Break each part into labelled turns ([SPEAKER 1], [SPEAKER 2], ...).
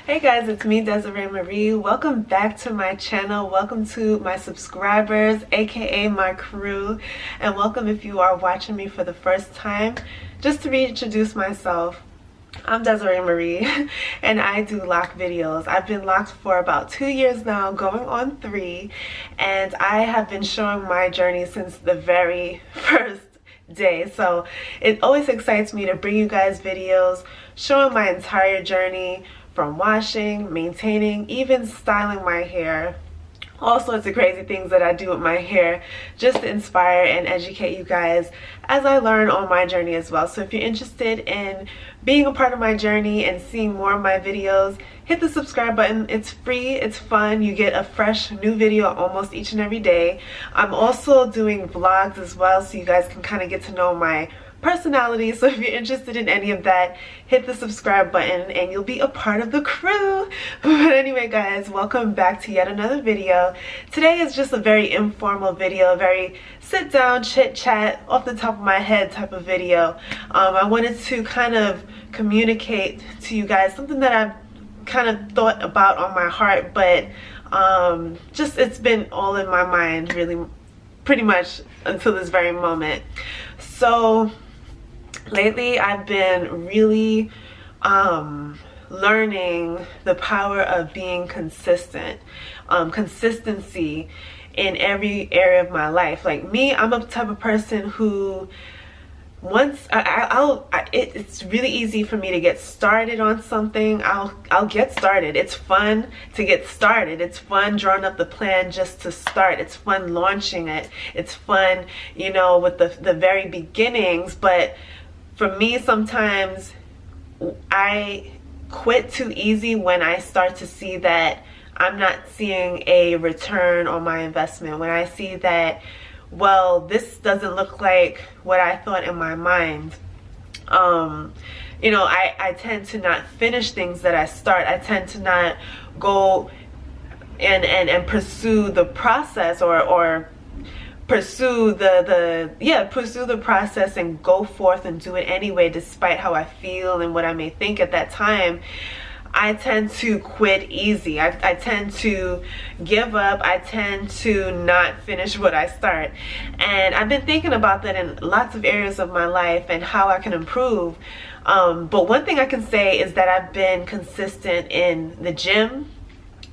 [SPEAKER 1] Hey guys, it's me, Desiree Marie. Welcome back to my channel. Welcome to my subscribers, aka my crew, and welcome if you are watching me for the first time. Just to reintroduce myself, I'm Desiree Marie and I do lock videos. I've been locked for about 2 years now, going on 3, and I have been showing my journey since the very first day. So it always excites me to bring you guys videos showing my entire journey, from washing, maintaining, even styling my hair. All sorts of crazy things that I do with my hair, just to inspire and educate you guys as I learn on my journey as well. So if you're interested in being a part of my journey and seeing more of my videos, hit the subscribe button. It's free, it's fun. You get a fresh new video almost each and every day. I'm also doing vlogs as well, so you guys can kind of get to know my personality. So if you're interested in any of that, hit the subscribe button and you'll be a part of the crew. But anyway guys, welcome back to yet another video. Today is just a very informal video, a very sit down chit chat off the top of my head type of video. I wanted to kind of communicate to you guys something that I've kind of thought about on my heart, but just it's been all in my mind really pretty much until this very moment. So lately I've been really learning the power of being consistent, consistency in every area of my life. Like me, I'm a type of person who once it's really easy for me to get started on something. I'll get started. It's fun to get started. It's fun drawing up the plan just to start. It's fun launching it. It's fun, you know, with the very beginnings. But for me, sometimes I quit too easy when I start to see that I'm not seeing a return on my investment. When I see that, well, this doesn't look like what I thought in my mind. You know, I tend to not finish things that I start. I tend to not go and pursue the process or pursue pursue the process and go forth and do it anyway, despite how I feel and what I may think at that time. I tend to quit easy. I tend to give up. I tend to not finish what I start. And I've been thinking about that in lots of areas of my life and how I can improve. But one thing I can say is that I've been consistent in the gym.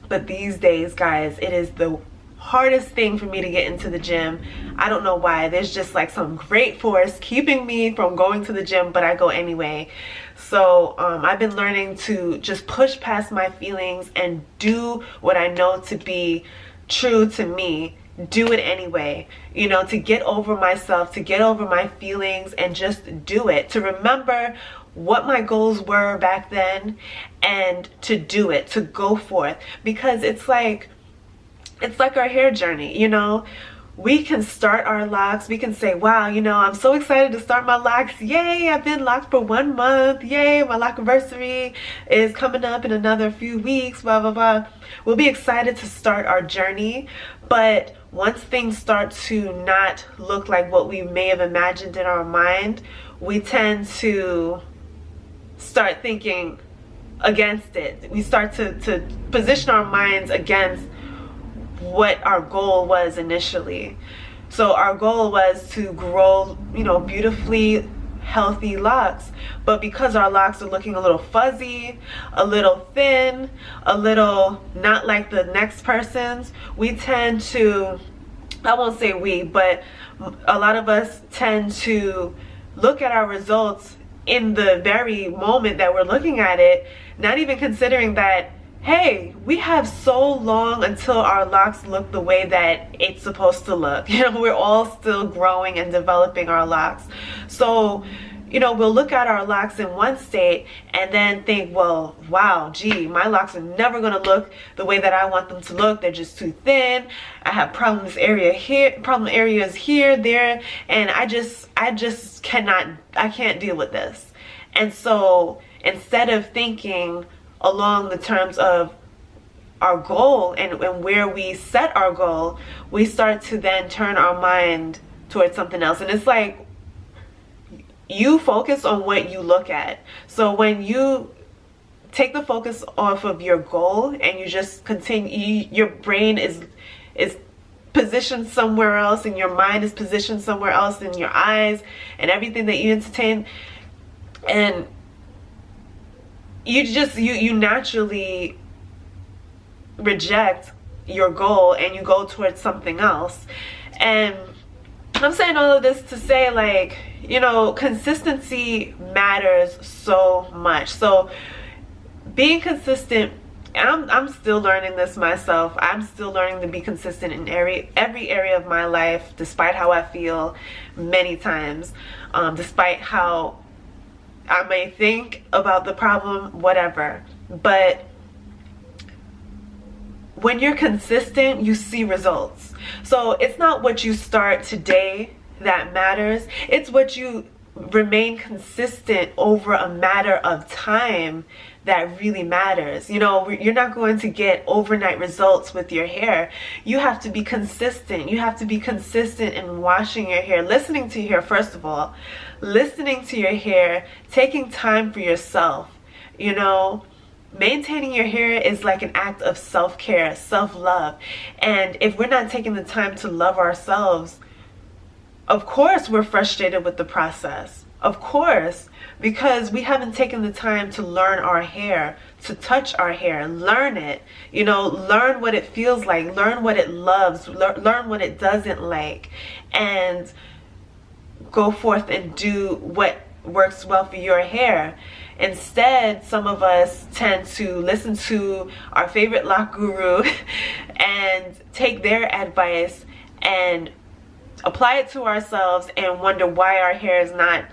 [SPEAKER 1] But these days, guys, it is the hardest thing for me to get into the gym. I don't know why. There's just like some great force keeping me from going to the gym, but I go anyway. So I've been learning to just push past my feelings and do what I know to be true to me. Do it anyway, you know, to get over myself, to get over my feelings and just do it, to remember what my goals were back then and to do it, to go forth. Because it's like our hair journey, you know. We can start our locks. We can say, wow, you know, I'm so excited to start my locks. Yay, I've been locked for 1 month. Yay, my lock anniversary is coming up in another few weeks, blah, blah, blah. We'll be excited to start our journey. But once things start to not look like what we may have imagined in our mind, we tend to start thinking against it. We start to position our minds against what our goal was initially. So our goal was to grow, you know, beautifully healthy locks, but because our locks are looking a little fuzzy, a little thin, a little not like the next person's, we tend to, I won't say we, but a lot of us tend to look at our results in the very moment that we're looking at it, not even considering that, hey, we have so long until our locks look the way that it's supposed to look. You know, we're all still growing and developing our locks. So, you know, we'll look at our locks in one state and then think, well, wow, gee, my locks are never going to look the way that I want them to look. They're just too thin. I have problem areas here, there, and I can't deal with this. And so instead of thinking along the terms of our goal and where we set our goal, we start to then turn our mind towards something else. And it's like you focus on what you look at. So when you take the focus off of your goal and you just continue. Your brain is positioned somewhere else, and your mind is positioned somewhere else, in your eyes and everything that you entertain, and you naturally reject your goal and you go towards something else. And I'm saying all of this to say, like, you know, consistency matters so much. So being consistent, I'm still learning this myself. I'm still learning to be consistent in every area of my life, despite how I feel many times, despite how I may think about the problem, whatever. But when you're consistent, you see results. So it's not what you start today that matters. It's what you remain consistent over a matter of time that really matters. You know, you're not going to get overnight results with your hair. You have to be consistent. You have to be consistent in washing your hair, listening to your hair, first of all, listening to your hair, taking time for yourself. You know, maintaining your hair is like an act of self-care, self-love. And if we're not taking the time to love ourselves, of course we're frustrated with the process. Of course, because we haven't taken the time to learn our hair, to touch our hair, learn it, you know, learn what it feels like, learn what it loves, learn what it doesn't like, and go forth and do what works well for your hair. Instead, some of us tend to listen to our favorite lock guru and take their advice and apply it to ourselves and wonder why our hair is not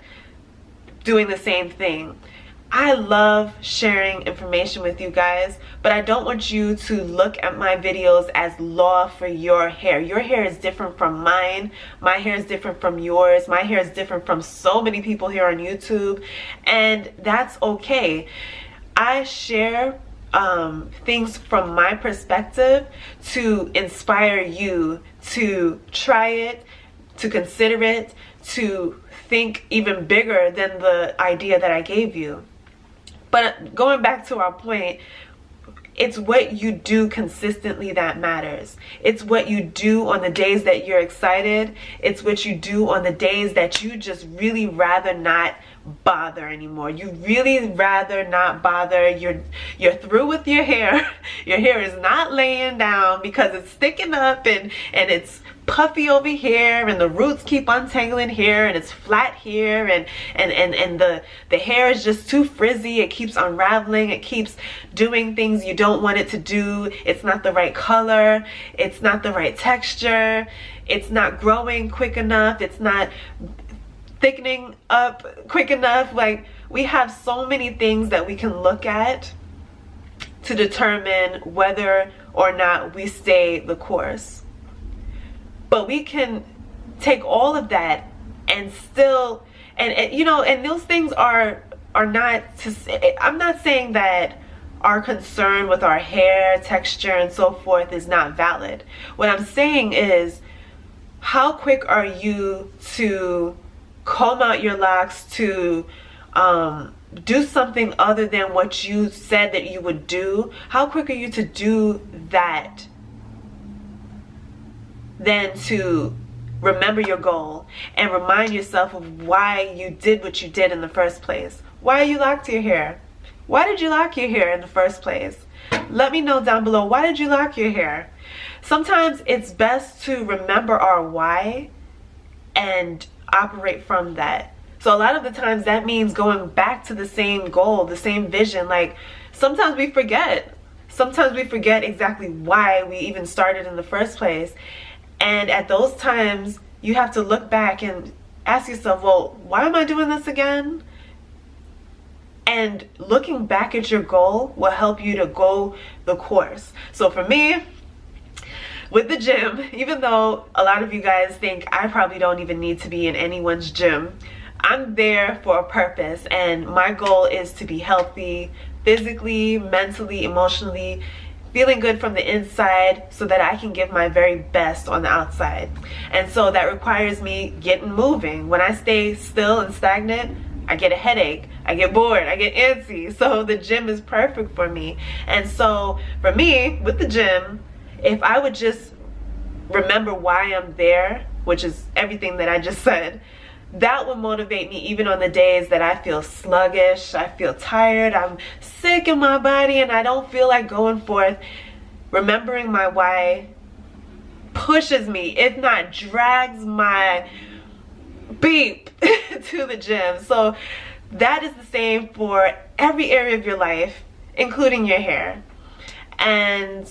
[SPEAKER 1] doing the same thing. I love sharing information with you guys, but I don't want you to look at my videos as law for your hair. Your hair is different from mine. My hair is different from yours. My hair is different from so many people here on YouTube, and that's okay. I share things from my perspective to inspire you to try it, to consider it, to think even bigger than the idea that I gave you. But going back to our point, it's what you do consistently that matters. It's what you do on the days that you're excited. It's what you do on the days that you just really rather not bother anymore. You really rather not bother. You're through with your hair. Your hair is not laying down because it's sticking up and it's puffy over here, and the roots keep untangling here, and it's flat here, and the hair is just too frizzy. It keeps unraveling. It keeps doing things you don't want it to do. It's not the right color. It's not the right texture. It's not growing quick enough. It's not thickening up quick enough. Like, we have so many things that we can look at to determine whether or not we stay the course. But we can take all of that and still, and you know, and those things are not to say, I'm not saying that our concern with our hair texture and so forth is not valid. What I'm saying is, how quick are you to comb out your locks, to do something other than what you said that you would do? How quick are you to do that than to remember your goal and remind yourself of why you did what you did in the first place? Why you locked your hair? Why did you lock your hair in the first place? Let me know down below. Why did you lock your hair? Sometimes it's best to remember our why and operate from that. So a lot of the times that means going back to the same goal, the same vision. Like, sometimes we forget. Sometimes we forget exactly why we even started in the first place. And at those times, you have to look back and ask yourself, well, why am I doing this again? And looking back at your goal will help you to go the course. So for me, with the gym, even though a lot of you guys think I probably don't even need to be in anyone's gym, I'm there for a purpose. And my goal is to be healthy physically, mentally, emotionally, feeling good from the inside so that I can give my very best on the outside. And so that requires me getting moving. When I stay still and stagnant, I get a headache, I get bored, I get antsy. So the gym is perfect for me. And so for me, with the gym, if I would just remember why I'm there, which is everything that I just said, that would motivate me even on the days that I feel sluggish, I feel tired, I'm sick in my body, and I don't feel like going forth. Remembering my why pushes me, if not drags my beep to the gym. So that is the same for every area of your life, including your hair. And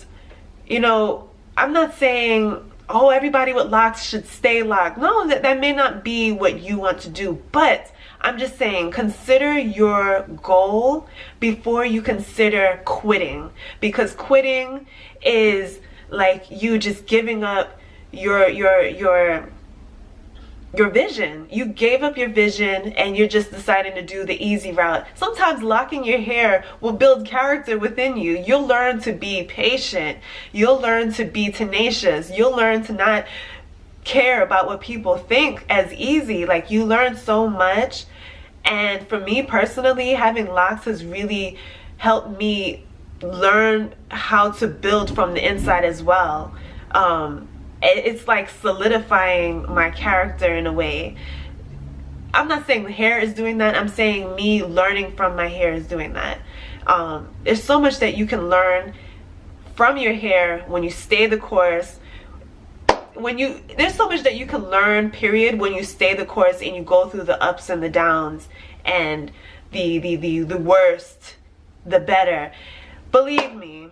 [SPEAKER 1] you know, I'm not saying, oh, everybody with locks should stay locked. No, that may not be what you want to do, but I'm just saying, consider your goal before you consider quitting, because quitting is like you just giving up your vision. You gave up your vision and you're just deciding to do the easy route. Sometimes locking your hair will build character within you. You'll learn to be patient. You'll learn to be tenacious. You'll learn to not care about what people think as easy. Like, you learn so much. And for me personally, having locks has really helped me learn how to build from the inside as well. It's like solidifying my character in a way. I'm not saying the hair is doing that. I'm saying me learning from my hair is doing that. There's so much that you can learn from your hair when you stay the course. There's so much that you can learn, period, when you stay the course and you go through the ups and the downs and the worst, the better. Believe me,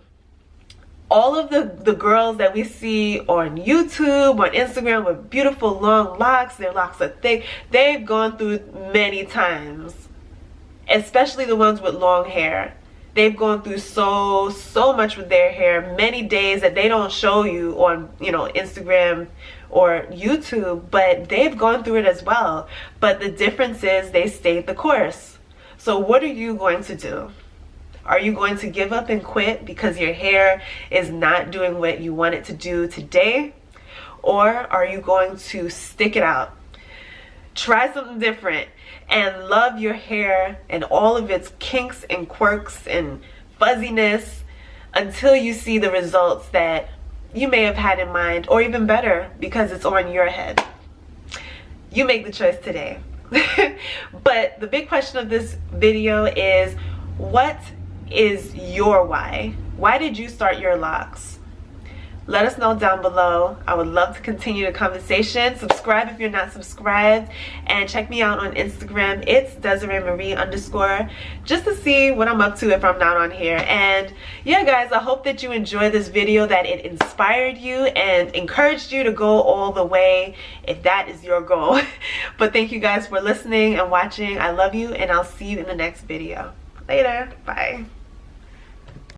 [SPEAKER 1] all of the girls that we see on YouTube, on Instagram with beautiful long locks, their locks are thick, they've gone through many times, especially the ones with long hair. They've gone through so much with their hair, many days that they don't show you on, you know, Instagram or YouTube, but they've gone through it as well. But the difference is they stayed the course. So what are you going to do? Are you going to give up and quit because your hair is not doing what you want it to do today? Or are you going to stick it out? Try something different and love your hair and all of its kinks and quirks and fuzziness until you see the results that you may have had in mind, or even better, because it's on your head. You make the choice today. But the big question of this video is, what is your why? Why did you start your locks? Let us know down below. I would love to continue the conversation. Subscribe if you're not subscribed, and check me out on Instagram. It's Desiree Marie _ just to see what I'm up to if I'm not on here. And yeah, guys, I hope that you enjoyed this video, that it inspired you and encouraged you to go all the way if that is your goal. But thank you guys for listening and watching. I love you, and I'll see you in the next video. Later. Bye.